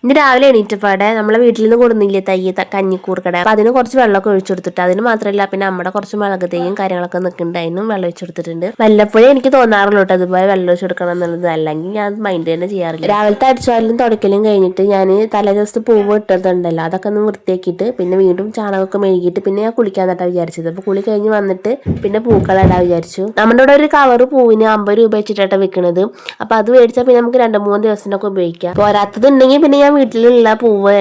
ഇന്ന് രാവിലെ എണീറ്റപ്പാടെ നമ്മളെ വീട്ടിൽ നിന്ന് കൊടുന്നില്ലേ തയ്യ കഞ്ഞിക്കൂർക്കട. അപ്പൊ അതിന് കുറച്ച് വെള്ളമൊക്കെ ഒഴിച്ചെടുത്തിട്ട്, അതിന് മാത്രമല്ല പിന്നെ നമ്മുടെ കുറച്ച് മുളക് തേയും കാര്യങ്ങളൊക്കെ നിൽക്കുന്നുണ്ട്, അതിനും വെള്ളം ഒഴിച്ചെടുത്തിട്ടുണ്ട്. വല്ലപ്പോഴേ എനിക്ക് തോന്നാറുള്ളൂ കേട്ടോ അതുപോലെ വെള്ളം ഒഴിച്ചെടുക്കണം എന്നുള്ളത്, അല്ലെങ്കിൽ ഞാൻ മൈൻഡ് തന്നെ ചെയ്യാറില്ല. രാവിലത്തെ അടിച്ചാലും തുടക്കലും കഴിഞ്ഞിട്ട് ഞാൻ തലേ ദിവസത്തെ പൂവ് ഇട്ടതുണ്ടല്ലോ അതൊക്കെ ഒന്ന് വൃത്തിയാക്കിയിട്ട് പിന്നെ വീണ്ടും ചാണകമൊക്കെ മെഴുകിയിട്ട് പിന്നെ ഞാൻ കുളിക്കാൻ നട്ടാ വിചാരിച്ചത്. അപ്പൊ കുളി കഴിഞ്ഞ് വന്നിട്ട് പിന്നെ പൂക്കളിടാൻ വിചാരിച്ചു. നമ്മുടെ ഇവിടെ ഒരു കവറ് പൂവിന് 50 രൂപ വെച്ചിട്ടാണ് വെക്കുന്നത്. അപ്പൊ അത് മേടിച്ചാൽ പിന്നെ നമുക്ക് 2-3 ദിവസത്തിനൊക്കെ ഉപയോഗിക്കാം. പോരാത്തത് ഉണ്ടെങ്കിൽ പിന്നെ ഞാൻ വീട്ടിലുള്ള പൂവ്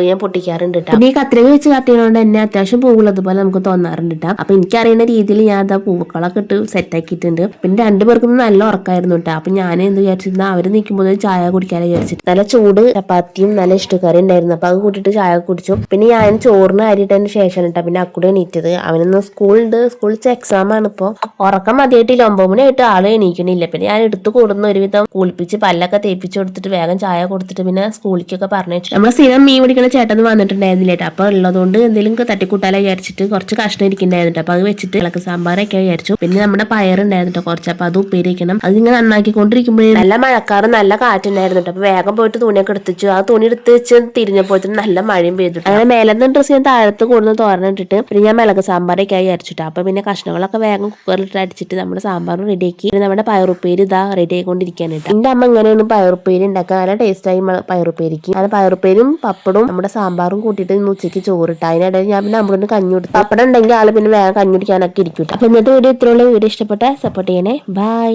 ഞാൻ പൊട്ടിക്കാറുണ്ട് കേട്ടോ. പിന്നെ ഈ കത്രിക വെച്ച് കത്തിയതുകൊണ്ട് തന്നെ അത്യാവശ്യം പൂവുള്ളതുപോലെ നമുക്ക് തോന്നാറുണ്ട് കേട്ടോ. അപ്പൊ എനിക്കറിയുന്ന രീതിയിൽ ഞാൻ അതാ പൂക്കളൊക്കെ ഇട്ട് സെറ്റ് ആക്കിയിട്ടുണ്ട്. പിന്നെ 2 പേർക്കും നല്ല ഉറക്കായിരുന്നു കേട്ടോ. അപ്പൊ ഞാൻ എന്ത് വിചാരിച്ചിരുന്ന അവര് നിൽക്കുമ്പോൾ ചായ കുടിക്കാൻ വിചാരിച്ചിട്ട് നല്ല ചൂട് ചപ്പാത്തിയും നല്ല ഇഷ്ടക്കറി ഉണ്ടായിരുന്നു. അപ്പൊ അത് കൂട്ടിട്ട് ചായ കുടിച്ചു. പിന്നെ ഞാൻ ചോറിന് അരിയിട്ടതിന് ശേഷം കേട്ടോ പിന്നെ അക്കുടെ എണീറ്റത്. അവനൊന്ന് സ്കൂളിൽ എക്സാം ആണ്. ഇപ്പൊ ഉറക്കം മതിയായിട്ടില്ല, 9 മണിയായിട്ട് ആള് എണീക്കണില്ല. പിന്നെ ഞാൻ എടുത്തു കൂടുന്ന ഒരുവിധം കുളിപ്പിച്ച് പല്ലൊക്കെ തേപ്പിച്ച് കൊടുത്തിട്ട് വേഗം ചായ കൊടുത്തിട്ട് പിന്നെ സ്കൂളിലേക്കൊക്കെ പറഞ്ഞു. നമ്മളെ സ്ഥിരം മീൻ പിടിക്കുന്ന ചേട്ടൻ വന്നിട്ടുണ്ടായിരുന്നില്ല. അപ്പൊ ഉള്ളതുകൊണ്ട് എന്തെങ്കിലും തട്ടിക്കൂട്ടാല വിചാരിച്ചിട്ട് കുറച്ച് കഷ്ണം ഇരിക്കുന്നുണ്ടായിരുന്നു. അപ്പൊ അത് വെച്ചിട്ട് ഇളക്ക് സാമ്പാറൊക്കെ വിചാരിച്ചു. പിന്നെ നമ്മുടെ പയറുണ്ടായിരുന്നു കുറച്ച്, അപ്പൊ അത് ഉപ്പേരി വെക്കണം. അത് ഇങ്ങനെ നന്നാക്കിക്കൊണ്ടിരിക്കുമ്പോഴേ നല്ല മഴക്കാറ് നല്ല കാറ്റുണ്ടായിരുന്നു. അപ്പൊ വേഗം പോയിട്ട് തുണിയൊക്കെ എടുത്തിച്ചു. ആ തുണി എടുത്ത് വെച്ച് തിരിഞ്ഞപ്പോഴത്തേനും നല്ല മഴയും പെയ്തു. അങ്ങനെ മേലെന്ന് ഡ്രസ്സ് ഞാൻ താഴത്ത് കൂടുന്ന തോരനിട്ടിട്ട് പിന്നെ ഞാൻ മിളക് സാമ്പാറൊക്കെ വിചാരിച്ചിട്ട് അപ്പൊ പിന്നെ കഷ്ണങ്ങളൊക്കെ വേഗം കുക്കറിലിട്ട് അടിച്ചിട്ട് നമ്മുടെ സാമ്പാറും റെഡിയാക്കി. നമ്മുടെ പയറുപ്പേരി ഇതാ റെഡി ആയിക്കൊണ്ടിരിക്കാനായിട്ട്. എന്റെ അമ്മ ഇങ്ങനെയാണ് പയറുപ്പേരി ഉണ്ടാക്കുക, നല്ല ടേസ്റ്റായി പയറുപ്പേരിക്ക്. അത് പയറുപ്പേരും പപ്പടും നമ്മുടെ സാമ്പാറും കൂട്ടിയിട്ട് ഇന്ന് ഉച്ചയ്ക്ക് ചോറിട്ട് അതിനിടയിൽ ഞാൻ പിന്നെ അമ്മ കഞ്ഞി കൊടുത്തു. പപ്പടം ഉണ്ടെങ്കിൽ ആള് പിന്നെ വേഗം കഞ്ഞി കുടിക്കാനൊക്കെ ഇരിക്കും. അപ്പൊ ഇന്നത്തെ വീഡിയോ ഇത്രയുള്ള വീഡിയോ ഇഷ്ടപ്പെട്ട സപ്പോർട്ട് ചെയ്യണേ. ബൈ.